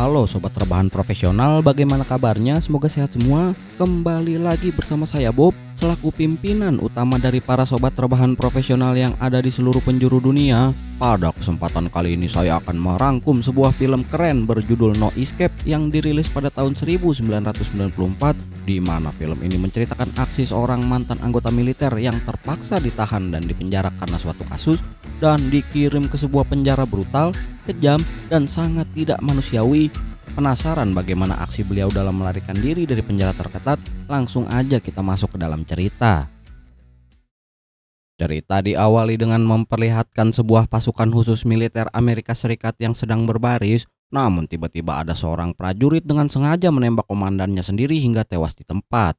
Halo sobat rebahan profesional, bagaimana kabarnya? Semoga sehat semua. Kembali lagi bersama saya Bob, selaku pimpinan utama dari para sobat rebahan profesional yang ada di seluruh penjuru dunia. Pada kesempatan kali ini saya akan merangkum sebuah film keren berjudul No Escape yang dirilis pada tahun 1994, di mana film ini menceritakan aksi seorang mantan anggota militer yang terpaksa ditahan dan dipenjara karena suatu kasus dan dikirim ke sebuah penjara brutal, kejam, dan sangat tidak manusiawi. Penasaran bagaimana aksi beliau dalam melarikan diri dari penjara terketat? Langsung aja kita masuk ke dalam cerita. Cerita diawali dengan memperlihatkan sebuah pasukan khusus militer Amerika Serikat yang sedang berbaris, namun tiba-tiba ada seorang prajurit dengan sengaja menembak komandannya sendiri hingga tewas di tempat.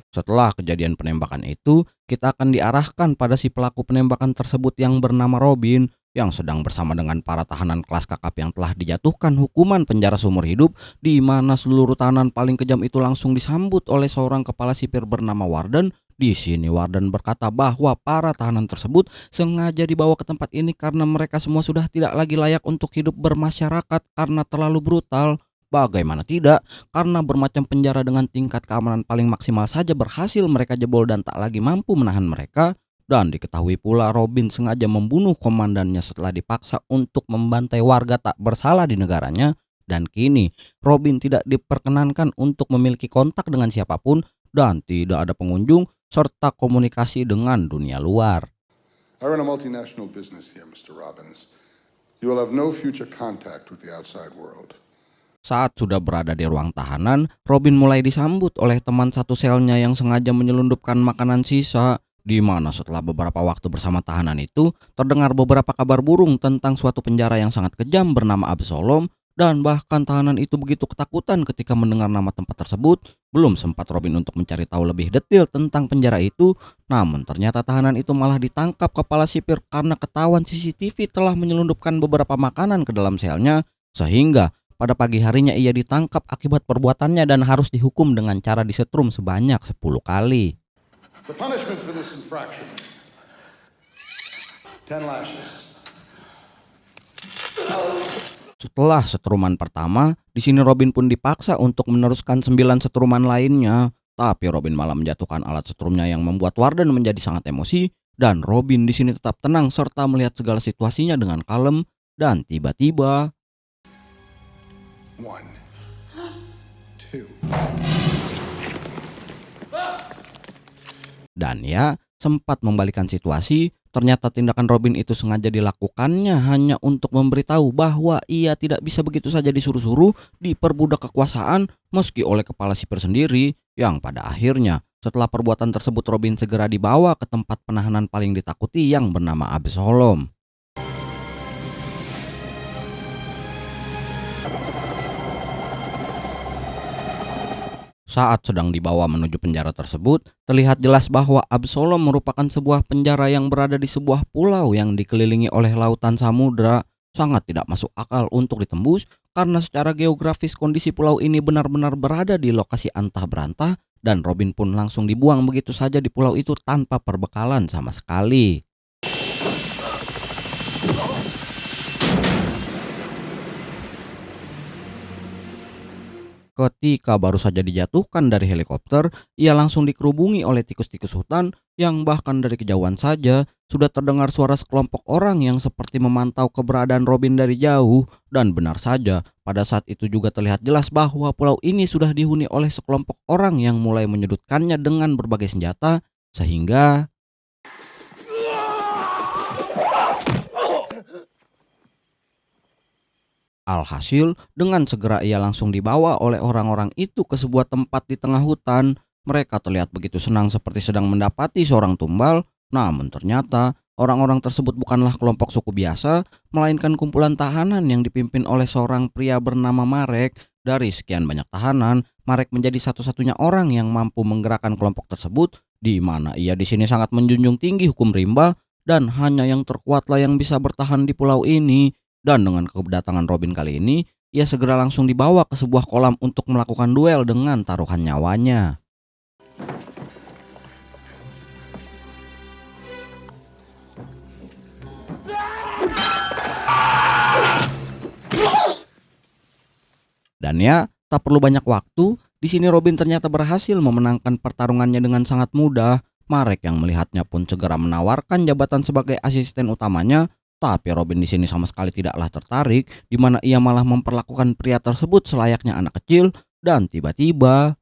Setelah kejadian penembakan itu, kita akan diarahkan pada si pelaku penembakan tersebut yang bernama Robin, yang sedang bersama dengan para tahanan kelas kakap yang telah dijatuhkan hukuman penjara seumur hidup, di mana seluruh tahanan paling kejam itu langsung disambut oleh seorang kepala sipir bernama Warden. Di sini Warden berkata bahwa para tahanan tersebut sengaja dibawa ke tempat ini karena mereka semua sudah tidak lagi layak untuk hidup bermasyarakat karena terlalu brutal. Bagaimana tidak, karena bermacam penjara dengan tingkat keamanan paling maksimal saja berhasil mereka jebol dan tak lagi mampu menahan mereka. Dan diketahui pula Robin sengaja membunuh komandannya setelah dipaksa untuk membantai warga tak bersalah di negaranya. Dan kini Robin tidak diperkenankan untuk memiliki kontak dengan siapapun dan tidak ada pengunjung serta komunikasi dengan dunia luar. I run a multinational business here, Mr. Robbins. You will have no future contact with the outside world. Saat sudah berada di ruang tahanan, Robin mulai disambut oleh teman satu selnya yang sengaja menyelundupkan makanan sisa, di mana setelah beberapa waktu bersama tahanan itu, terdengar beberapa kabar burung tentang suatu penjara yang sangat kejam bernama Absalom, dan bahkan tahanan itu begitu ketakutan ketika mendengar nama tempat tersebut. Belum sempat Robin untuk mencari tahu lebih detail tentang penjara itu, namun ternyata tahanan itu malah ditangkap kepala sipir karena ketahuan CCTV telah menyelundupkan beberapa makanan ke dalam selnya, sehingga pada pagi harinya ia ditangkap akibat perbuatannya dan harus dihukum dengan cara disetrum sebanyak 10 kali. The punishment for this infraction, 10 lashes. Setelah setruman pertama, di sini Robin pun dipaksa untuk meneruskan 9 setruman lainnya. Tapi Robin malah menjatuhkan alat setrumnya yang membuat Warden menjadi sangat emosi, dan Robin di sini tetap tenang serta melihat segala situasinya dengan kalem. Dan tiba-tiba 1, 2. Dan ya, sempat membalikan situasi. Ternyata tindakan Robin itu sengaja dilakukannya hanya untuk memberitahu bahwa ia tidak bisa begitu saja disuruh-suruh diperbudak kekuasaan meski oleh kepala sipir sendiri, yang pada akhirnya setelah perbuatan tersebut Robin segera dibawa ke tempat penahanan paling ditakuti yang bernama Absalom. Saat sedang dibawa menuju penjara tersebut, terlihat jelas bahwa Absalom merupakan sebuah penjara yang berada di sebuah pulau yang dikelilingi oleh lautan samudra. Sangat tidak masuk akal untuk ditembus karena secara geografis kondisi pulau ini benar-benar berada di lokasi antah berantah, dan Robin pun langsung dibuang begitu saja di pulau itu tanpa perbekalan sama sekali. Ketika baru saja dijatuhkan dari helikopter, ia langsung dikerubungi oleh tikus-tikus hutan yang bahkan dari kejauhan saja sudah terdengar suara sekelompok orang yang seperti memantau keberadaan Robin dari jauh. Dan benar saja, pada saat itu juga terlihat jelas bahwa pulau ini sudah dihuni oleh sekelompok orang yang mulai menyudutkannya dengan berbagai senjata, sehingga alhasil, dengan segera ia langsung dibawa oleh orang-orang itu ke sebuah tempat di tengah hutan. Mereka terlihat begitu senang seperti sedang mendapati seorang tumbal. Namun ternyata orang-orang tersebut bukanlah kelompok suku biasa, melainkan kumpulan tahanan yang dipimpin oleh seorang pria bernama Marek. Dari sekian banyak tahanan, Marek menjadi satu-satunya orang yang mampu menggerakkan kelompok tersebut, di mana ia di sini sangat menjunjung tinggi hukum rimba dan hanya yang terkuatlah yang bisa bertahan di pulau ini. Dan dengan kedatangan Robin kali ini, ia segera langsung dibawa ke sebuah kolam untuk melakukan duel dengan taruhan nyawanya. Dan ya, tak perlu banyak waktu, di sini Robin ternyata berhasil memenangkan pertarungannya dengan sangat mudah. Marek yang melihatnya pun segera menawarkan jabatan sebagai asisten utamanya, tapi Robin di sini sama sekali tidaklah tertarik, di mana ia malah memperlakukan pria tersebut selayaknya anak kecil, dan tiba-tiba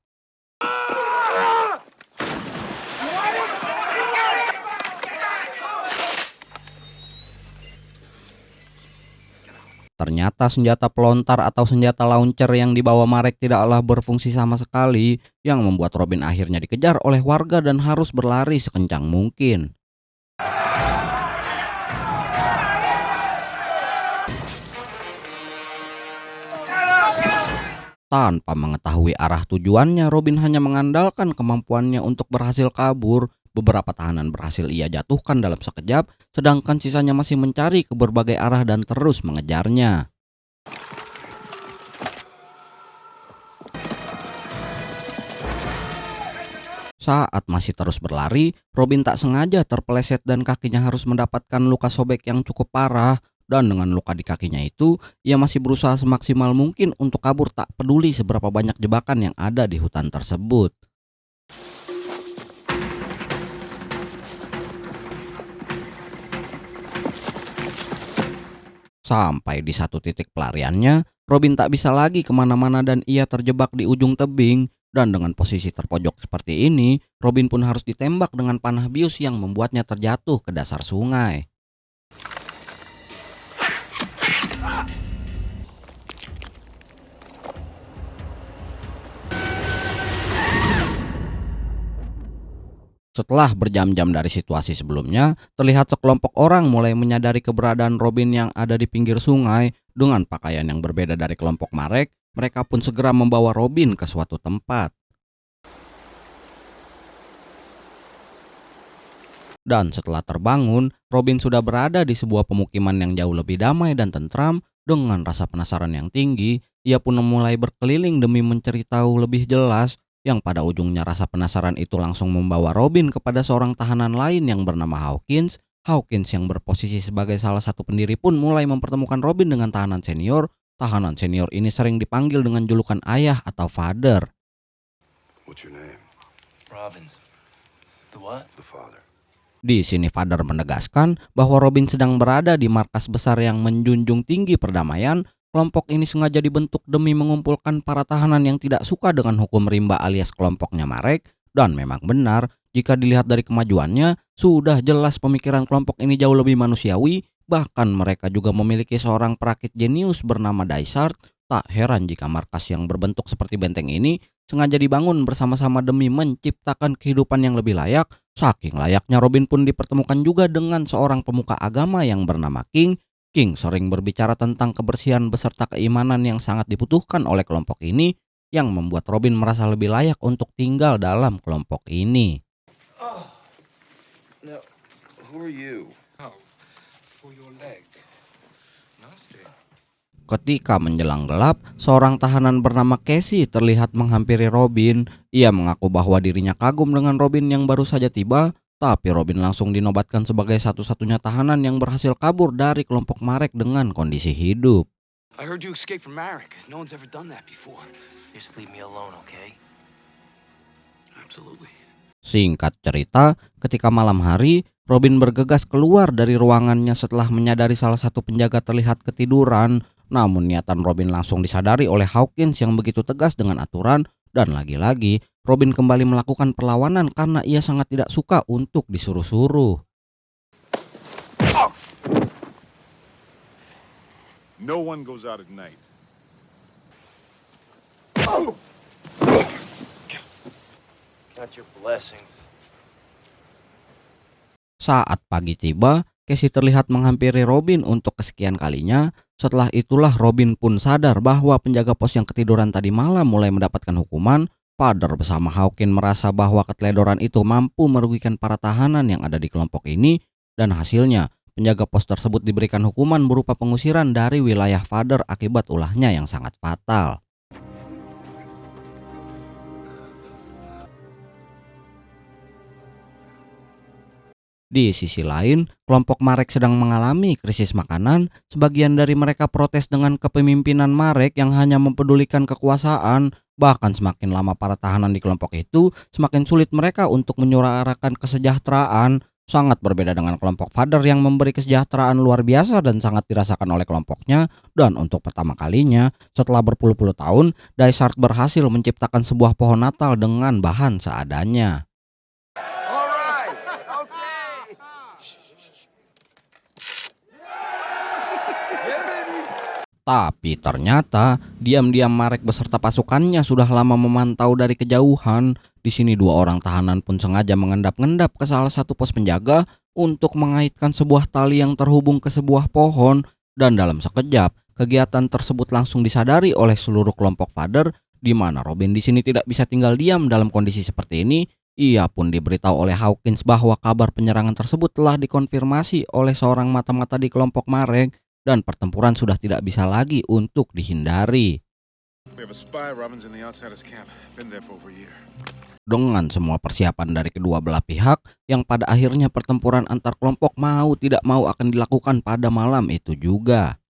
ternyata senjata pelontar atau senjata launcher yang dibawa Marek tidaklah berfungsi sama sekali, yang membuat Robin akhirnya dikejar oleh warga dan harus berlari sekencang mungkin. Tanpa mengetahui arah tujuannya, Robin hanya mengandalkan kemampuannya untuk berhasil kabur. Beberapa tahanan berhasil ia jatuhkan dalam sekejap, sedangkan sisanya masih mencari ke berbagai arah dan terus mengejarnya. Saat masih terus berlari, Robin tak sengaja terpeleset dan kakinya harus mendapatkan luka sobek yang cukup parah. Dan dengan luka di kakinya itu, ia masih berusaha semaksimal mungkin untuk kabur, tak peduli seberapa banyak jebakan yang ada di hutan tersebut. Sampai di satu titik pelariannya, Robin tak bisa lagi kemana-mana dan ia terjebak di ujung tebing. Dan dengan posisi terpojok seperti ini, Robin pun harus ditembak dengan panah bius yang membuatnya terjatuh ke dasar sungai. Setelah berjam-jam dari situasi sebelumnya, terlihat sekelompok orang mulai menyadari keberadaan Robin yang ada di pinggir sungai. Dengan pakaian yang berbeda dari kelompok Marek, mereka pun segera membawa Robin ke suatu tempat. Dan setelah terbangun, Robin sudah berada di sebuah pemukiman yang jauh lebih damai dan tentram. Dengan rasa penasaran yang tinggi, ia pun mulai berkeliling demi mencari tahu lebih jelas, yang pada ujungnya rasa penasaran itu langsung membawa Robin kepada seorang tahanan lain yang bernama Hawkins. Hawkins yang berposisi sebagai salah satu pendiri pun mulai mempertemukan Robin dengan tahanan senior. Tahanan senior ini sering dipanggil dengan julukan ayah atau father. What's your name? Robbins. The what? The father. Di sini Father menegaskan bahwa Robin sedang berada di markas besar yang menjunjung tinggi perdamaian. Kelompok ini sengaja dibentuk demi mengumpulkan para tahanan yang tidak suka dengan hukum rimba alias kelompoknya Marek. Dan memang benar, jika dilihat dari kemajuannya, sudah jelas pemikiran kelompok ini jauh lebih manusiawi. Bahkan mereka juga memiliki seorang perakit jenius bernama Dysart. Tak heran jika markas yang berbentuk seperti benteng ini sengaja dibangun bersama-sama demi menciptakan kehidupan yang lebih layak. Saking layaknya, Robin pun dipertemukan juga dengan seorang pemuka agama yang bernama King. King sering berbicara tentang kebersihan beserta keimanan yang sangat dibutuhkan oleh kelompok ini, yang membuat Robin merasa lebih layak untuk tinggal dalam kelompok ini. Oh, now, who are you? Oh, for your leg. Nasty. Ketika menjelang gelap, seorang tahanan bernama Casey terlihat menghampiri Robin. Ia mengaku bahwa dirinya kagum dengan Robin yang baru saja tiba, tapi Robin langsung dinobatkan sebagai satu-satunya tahanan yang berhasil kabur dari kelompok Marek dengan kondisi hidup. I heard you escaped from Marek. No one's ever done that before. Just leave me alone, okay? Absolutely. Singkat cerita, ketika malam hari, Robin bergegas keluar dari ruangannya setelah menyadari salah satu penjaga terlihat ketiduran. Namun niatan Robin langsung disadari oleh Hawkins yang begitu tegas dengan aturan. Dan lagi-lagi, Robin kembali melakukan perlawanan karena ia sangat tidak suka untuk disuruh-suruh. No one goes out at night. Got your blessings. Saat pagi tiba, Casey terlihat menghampiri Robin untuk kesekian kalinya. Setelah itulah Robin pun sadar bahwa penjaga pos yang ketiduran tadi malam mulai mendapatkan hukuman. Father bersama Hawkins merasa bahwa keteledoran itu mampu merugikan para tahanan yang ada di kelompok ini. Dan hasilnya, penjaga pos tersebut diberikan hukuman berupa pengusiran dari wilayah Father akibat ulahnya yang sangat fatal. Di sisi lain, kelompok Marek sedang mengalami krisis makanan. Sebagian dari mereka protes dengan kepemimpinan Marek yang hanya mempedulikan kekuasaan. Bahkan semakin lama para tahanan di kelompok itu, semakin sulit mereka untuk menyuarakan kesejahteraan. Sangat berbeda dengan kelompok Father yang memberi kesejahteraan luar biasa dan sangat dirasakan oleh kelompoknya. Dan untuk pertama kalinya, setelah berpuluh-puluh tahun, Dysart berhasil menciptakan sebuah pohon Natal dengan bahan seadanya. Tapi ternyata diam-diam Marek beserta pasukannya sudah lama memantau dari kejauhan. Di sini dua orang tahanan pun sengaja mengendap-endap ke salah satu pos penjaga untuk mengaitkan sebuah tali yang terhubung ke sebuah pohon. Dan dalam sekejap, kegiatan tersebut langsung disadari oleh seluruh kelompok Father, di mana Robin di sini tidak bisa tinggal diam dalam kondisi seperti ini. Ia pun diberitahu oleh Hawkins bahwa kabar penyerangan tersebut telah dikonfirmasi oleh seorang mata-mata di kelompok Marek. Dan pertempuran sudah tidak bisa lagi untuk dihindari. We have a spy, Robbins, in the outsider's camp. Been there for over a year. Dengan semua persiapan dari kedua belah pihak, yang pada akhirnya pertempuran antar kelompok mau tidak mau akan dilakukan pada malam itu juga.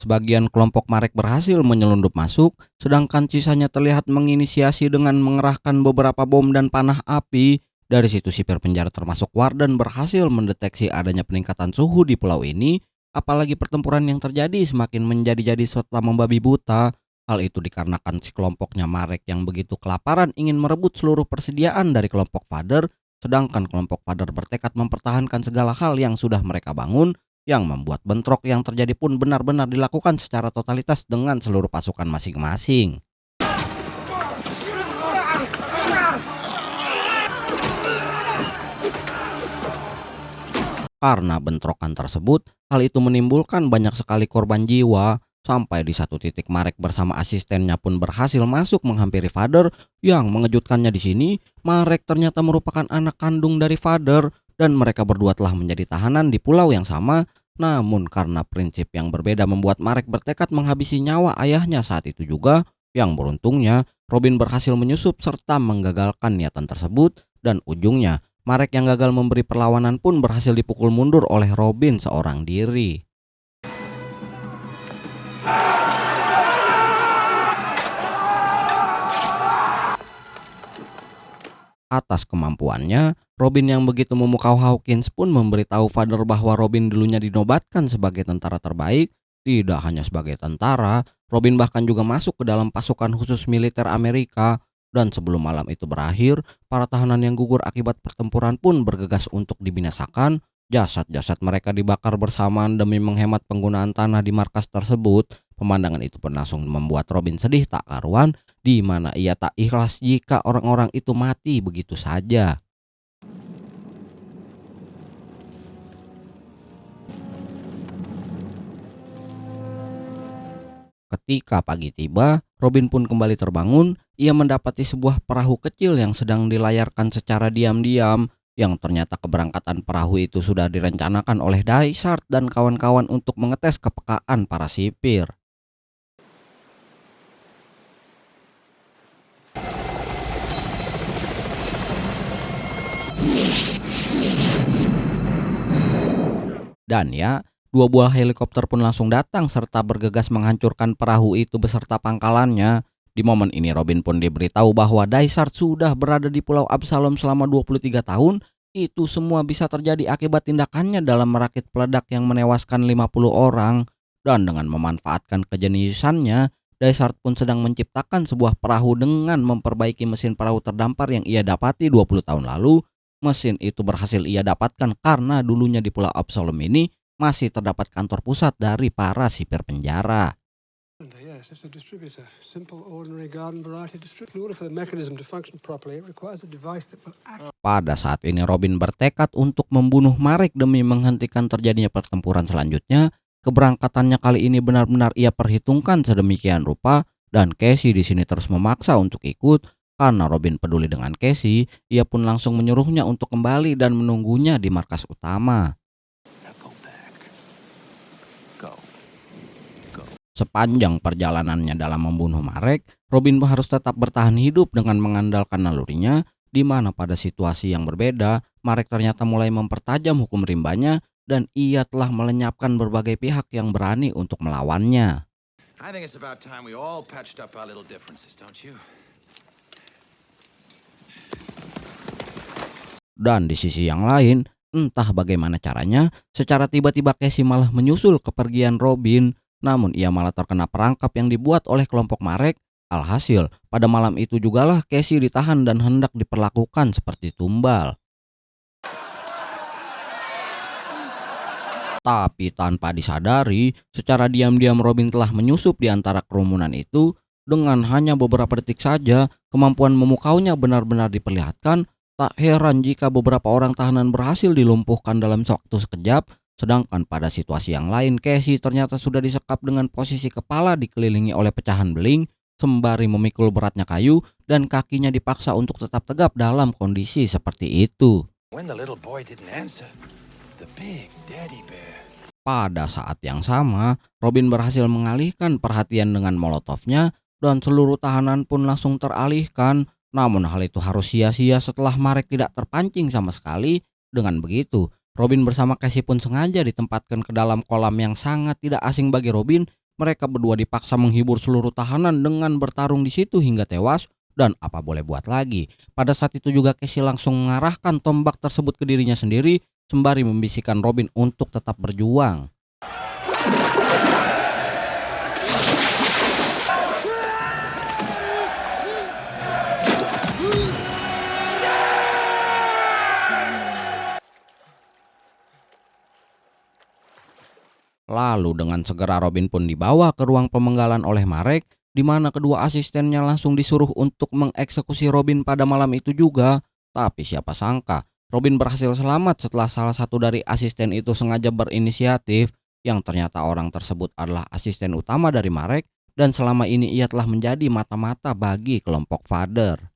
Sebagian kelompok Marek berhasil menyelundup masuk, sedangkan sisanya terlihat menginisiasi dengan mengerahkan beberapa bom dan panah api. Dari situ sipir penjara termasuk Warden berhasil mendeteksi adanya peningkatan suhu di pulau ini, apalagi pertempuran yang terjadi semakin menjadi-jadi serta membabi buta. Hal itu dikarenakan si kelompoknya Marek yang begitu kelaparan ingin merebut seluruh persediaan dari kelompok Father, sedangkan kelompok Father bertekad mempertahankan segala hal yang sudah mereka bangun, yang membuat bentrok yang terjadi pun benar-benar dilakukan secara totalitas dengan seluruh pasukan masing-masing. Karena bentrokan tersebut, hal itu menimbulkan banyak sekali korban jiwa. Sampai di satu titik Marek bersama asistennya pun berhasil masuk menghampiri Father. Yang mengejutkannya di sini, Marek ternyata merupakan anak kandung dari Father dan mereka berdua telah menjadi tahanan di pulau yang sama. Namun karena prinsip yang berbeda membuat Marek bertekad menghabisi nyawa ayahnya saat itu juga. Yang beruntungnya, Robin berhasil menyusup serta menggagalkan niatan tersebut dan ujungnya Marek yang gagal memberi perlawanan pun berhasil dipukul mundur oleh Robin seorang diri. Atas kemampuannya, Robin yang begitu memukau Hawkins pun memberitahu Father bahwa Robin dulunya dinobatkan sebagai tentara terbaik. Tidak hanya sebagai tentara, Robin bahkan juga masuk ke dalam pasukan khusus militer Amerika. Dan sebelum malam itu berakhir, para tahanan yang gugur akibat pertempuran pun bergegas untuk dibinasakan. Jasad-jasad mereka dibakar bersamaan demi menghemat penggunaan tanah di markas tersebut. Pemandangan itu pun langsung membuat Robin sedih tak karuan, di mana ia tak ikhlas jika orang-orang itu mati begitu saja. Ketika pagi tiba, Robin pun kembali terbangun. Ia mendapati sebuah perahu kecil yang sedang dilayarkan secara diam-diam, yang ternyata keberangkatan perahu itu sudah direncanakan oleh Dysart dan kawan-kawan untuk mengetes kepekaan para sipir. Dan ya, dua buah helikopter pun langsung datang serta bergegas menghancurkan perahu itu beserta pangkalannya. Di momen ini Robin pun diberitahu bahwa Dysart sudah berada di Pulau Absalom selama 23 tahun. Itu semua bisa terjadi akibat tindakannya dalam merakit peledak yang menewaskan 50 orang. Dan dengan memanfaatkan kejeniusannya, Dysart pun sedang menciptakan sebuah perahu dengan memperbaiki mesin perahu terdampar yang ia dapati 20 tahun lalu. Mesin itu berhasil ia dapatkan karena dulunya di Pulau Absalom ini masih terdapat kantor pusat dari para sipir penjara. Yes, it's a distributor. Simple, ordinary garden variety distributor. In order for the mechanism to function properly, it requires a device that will act. Pada saat ini Robin bertekad untuk membunuh Marek demi menghentikan terjadinya pertempuran selanjutnya. Keberangkatannya kali ini benar-benar ia perhitungkan sedemikian rupa dan Casey di sini terus memaksa untuk ikut. Karena Robin peduli dengan Casey, ia pun langsung menyuruhnya untuk kembali dan menunggunya di markas utama. Now go back. Go. Sepanjang perjalanannya dalam membunuh Marek, Robin harus tetap bertahan hidup dengan mengandalkan nalurinya, di mana pada situasi yang berbeda, Marek ternyata mulai mempertajam hukum rimbanya dan ia telah melenyapkan berbagai pihak yang berani untuk melawannya. I think it's about time we all patched up our little differences, don't you? Dan di sisi yang lain, entah bagaimana caranya, secara tiba-tiba Casey malah menyusul kepergian Robin. Namun ia malah terkena perangkap yang dibuat oleh kelompok Marek. Alhasil, pada malam itu jugalah Casey ditahan dan hendak diperlakukan seperti tumbal. Tapi tanpa disadari, secara diam-diam Robin telah menyusup di antara kerumunan itu. Dengan hanya beberapa detik saja, kemampuan memukaunya benar-benar diperlihatkan. Tak heran jika beberapa orang tahanan berhasil dilumpuhkan dalam waktu sekejap. Sedangkan pada situasi yang lain, Casey ternyata sudah disekap dengan posisi kepala dikelilingi oleh pecahan beling, sembari memikul beratnya kayu dan kakinya dipaksa untuk tetap tegap dalam kondisi seperti itu. When the little boy didn't answer, the big daddy bear. Pada saat yang sama, Robin berhasil mengalihkan perhatian dengan molotovnya dan seluruh tahanan pun langsung teralihkan. Namun hal itu harus sia-sia setelah Marek tidak terpancing sama sekali. Dengan begitu, Robin bersama Casey pun sengaja ditempatkan ke dalam kolam yang sangat tidak asing bagi Robin. Mereka berdua dipaksa menghibur seluruh tahanan dengan bertarung di situ hingga tewas. Dan apa boleh buat lagi, pada saat itu juga Casey langsung mengarahkan tombak tersebut ke dirinya sendiri, sembari membisikkan Robin untuk tetap berjuang. Lalu dengan segera Robin pun dibawa ke ruang pemenggalan oleh Marek, di mana kedua asistennya langsung disuruh untuk mengeksekusi Robin pada malam itu juga. Tapi siapa sangka, Robin berhasil selamat setelah salah satu dari asisten itu sengaja berinisiatif, yang ternyata orang tersebut adalah asisten utama dari Marek, dan selama ini ia telah menjadi mata-mata bagi kelompok Father.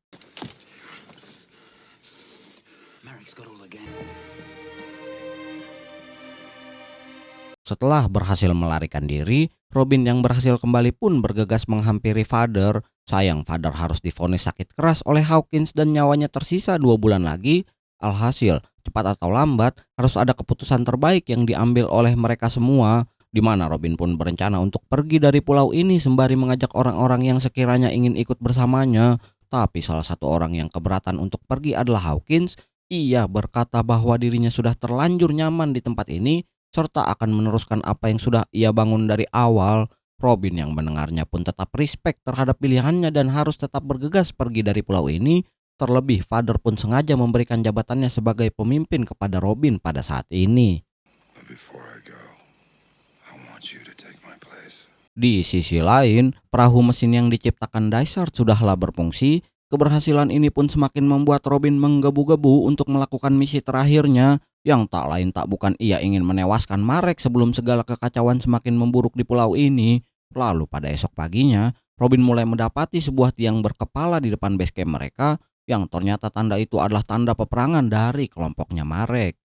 Setelah berhasil melarikan diri, Robin yang berhasil kembali pun bergegas menghampiri Father. Sayang Father harus divonis sakit keras oleh Hawkins dan nyawanya tersisa 2 bulan lagi. Alhasil, cepat atau lambat, harus ada keputusan terbaik yang diambil oleh mereka semua. Di mana Robin pun berencana untuk pergi dari pulau ini sembari mengajak orang-orang yang sekiranya ingin ikut bersamanya. Tapi salah satu orang yang keberatan untuk pergi adalah Hawkins. Ia berkata bahwa dirinya sudah terlanjur nyaman di tempat ini, serta akan meneruskan apa yang sudah ia bangun dari awal. Robin yang mendengarnya pun tetap respect terhadap pilihannya dan harus tetap bergegas pergi dari pulau ini. Terlebih Father pun sengaja memberikan jabatannya sebagai pemimpin kepada Robin pada saat ini. Di sisi lain, perahu mesin yang diciptakan Dysart sudahlah berfungsi. Keberhasilan ini pun semakin membuat Robin menggebu-gebu untuk melakukan misi terakhirnya, yang tak lain tak bukan ia ingin menewaskan Marek sebelum segala kekacauan semakin memburuk di pulau ini. Lalu pada esok paginya, Robin mulai mendapati sebuah tiang berkepala di depan base camp mereka, yang ternyata tanda itu adalah tanda peperangan dari kelompoknya Marek.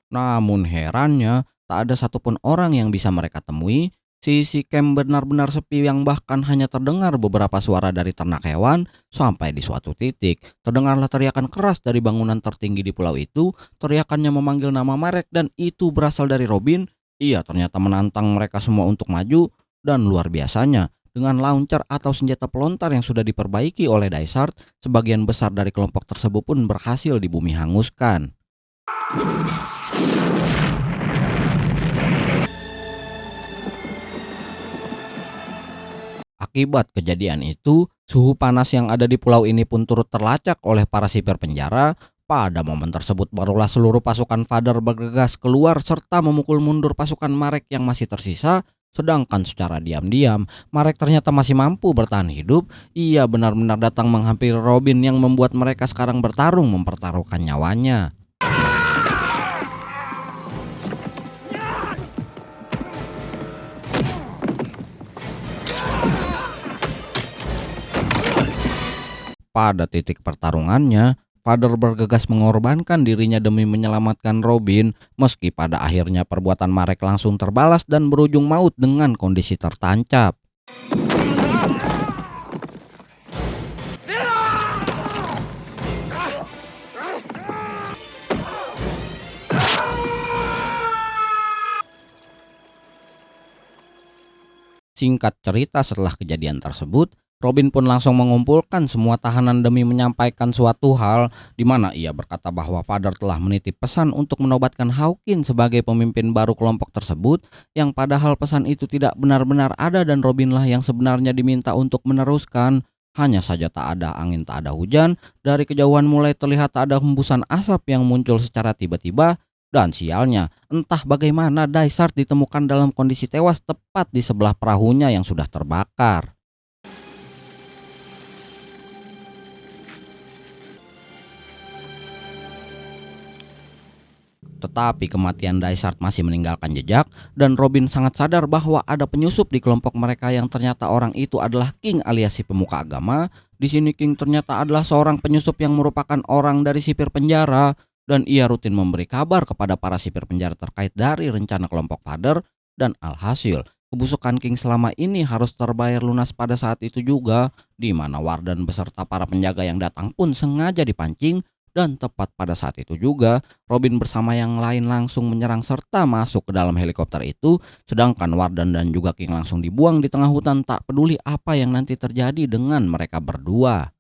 Namun herannya, tak ada satupun orang yang bisa mereka temui. Sisi camp benar-benar sepi yang bahkan hanya terdengar beberapa suara dari ternak hewan. Sampai di suatu titik, terdengarlah teriakan keras dari bangunan tertinggi di pulau itu. Teriakannya memanggil nama Marek dan itu berasal dari Robin. Ia ternyata menantang mereka semua untuk maju. Dan luar biasanya, dengan launcher atau senjata pelontar yang sudah diperbaiki oleh Dysart, sebagian besar dari kelompok tersebut pun berhasil dibumi hanguskan. Akibat kejadian itu, suhu panas yang ada di pulau ini pun turut terlacak oleh para sipir penjara. Pada momen tersebut barulah seluruh pasukan Father bergegas keluar serta memukul mundur pasukan Marek yang masih tersisa. Sedangkan secara diam-diam, Marek ternyata masih mampu bertahan hidup. Ia benar-benar datang menghampiri Robin yang membuat mereka sekarang bertarung mempertaruhkan nyawanya. Pada titik pertarungannya, Father bergegas mengorbankan dirinya demi menyelamatkan Robin, meski pada akhirnya perbuatan Marek langsung terbalas dan berujung maut dengan kondisi tertancap. Singkat cerita, setelah kejadian tersebut, Robin pun langsung mengumpulkan semua tahanan demi menyampaikan suatu hal, di mana ia berkata bahwa Father telah menitip pesan untuk menobatkan Hawkins sebagai pemimpin baru kelompok tersebut, yang padahal pesan itu tidak benar-benar ada dan Robinlah yang sebenarnya diminta untuk meneruskan. Hanya saja tak ada angin, tak ada hujan, dari kejauhan mulai terlihat ada hembusan asap yang muncul secara tiba-tiba. Dan sialnya, entah bagaimana Dysart ditemukan dalam kondisi tewas tepat di sebelah perahunya yang sudah terbakar. Tetapi kematian Dysart masih meninggalkan jejak, dan Robin sangat sadar bahwa ada penyusup di kelompok mereka yang ternyata orang itu adalah King alias si pemuka agama. Di sini King ternyata adalah seorang penyusup yang merupakan orang dari sipir penjara, dan ia rutin memberi kabar kepada para sipir penjara terkait dari rencana kelompok Father, dan alhasil kebusukan King selama ini harus terbayar lunas pada saat itu juga, di mana Warden beserta para penjaga yang datang pun sengaja dipancing. Dan tepat pada saat itu juga, Robin bersama yang lain langsung menyerang serta masuk ke dalam helikopter itu, sedangkan Warden dan juga King langsung dibuang di tengah hutan, tak peduli apa yang nanti terjadi dengan mereka berdua.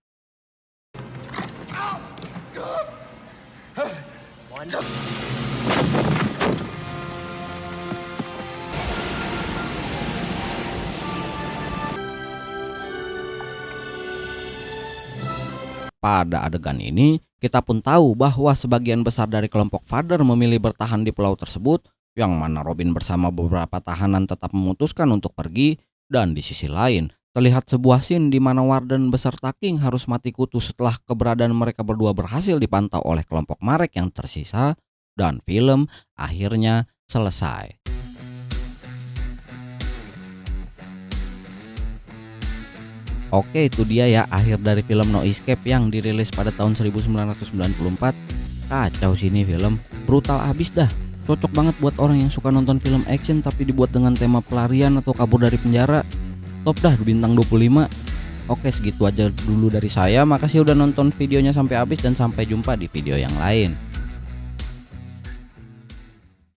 Pada adegan ini, kita pun tahu bahwa sebagian besar dari kelompok Father memilih bertahan di pulau tersebut, yang mana Robin bersama beberapa tahanan tetap memutuskan untuk pergi, dan di sisi lain, terlihat sebuah scene di mana Warden beserta King harus mati kutu setelah keberadaan mereka berdua berhasil dipantau oleh kelompok Marek yang tersisa, dan film akhirnya selesai. Oke, itu dia ya akhir dari film No Escape yang dirilis pada tahun 1994. Kacau sih ini film, brutal abis dah. Cocok banget buat orang yang suka nonton film action tapi dibuat dengan tema pelarian atau kabur dari penjara. Top dah, bintang 25. Oke, segitu aja dulu dari saya. Makasih udah nonton videonya sampai habis dan sampai jumpa di video yang lain.